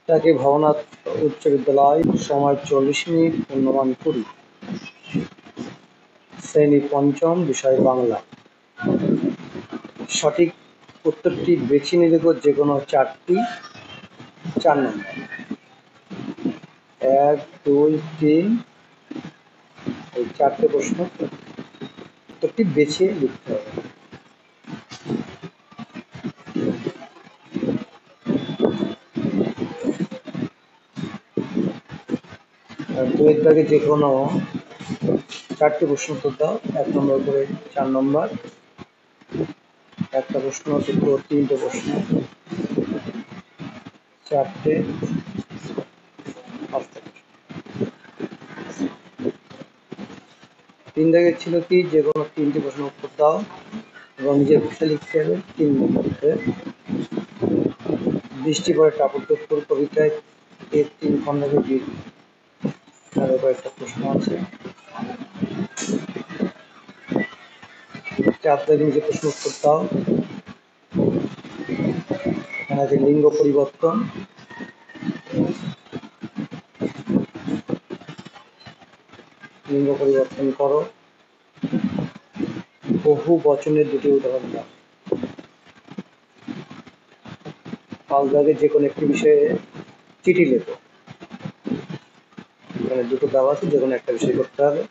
তাকে ভবনাথ উচ্চ বিদ্যালয়, সময় 40 মিনিট, পূর্ণমান 20, শ্রেণী পঞ্চম, বিষয় বাংলা। সঠিক উত্তরটি বেছে নিলে যে কোনো 4 নম্বর, 1, 2, 3, এই 4টে প্রশ্ন উত্তরটি বেছে লিখতে হবে। দুয়ের দাগে যে কোনো 4টে প্রশ্ন উত্তর দাও, 1 নম্বর করে 4 নম্বর, একটা প্রশ্ন, দুটো, 3টে প্রশ্ন, 4টে, 5টে। 3 দাগে ছিল কি, যে কোনো 3টে প্রশ্ন উত্তর দাও এবং নিজের ভাষায় লিখতে হবে। 3 নম্বরে বৃষ্টি পড়ে টাপুর কবিতায় এর 3 খণ্ডকে কয়েকটা প্রশ্ন আছে। 4 দাগে নিজের প্রশ্ন উত্তর দাও। এখানে আছে লিঙ্গ পরিবর্তন, লিঙ্গ পরিবর্তন করো। বহু বচনের 2টি উদাহরণ দাও। 5 দাগে যে কোনো একটি বিষয়ে চিঠি লেখো। এখানে 2টো দেওয়া আছে, যে কোনো একটা বিষয় করতে হবে।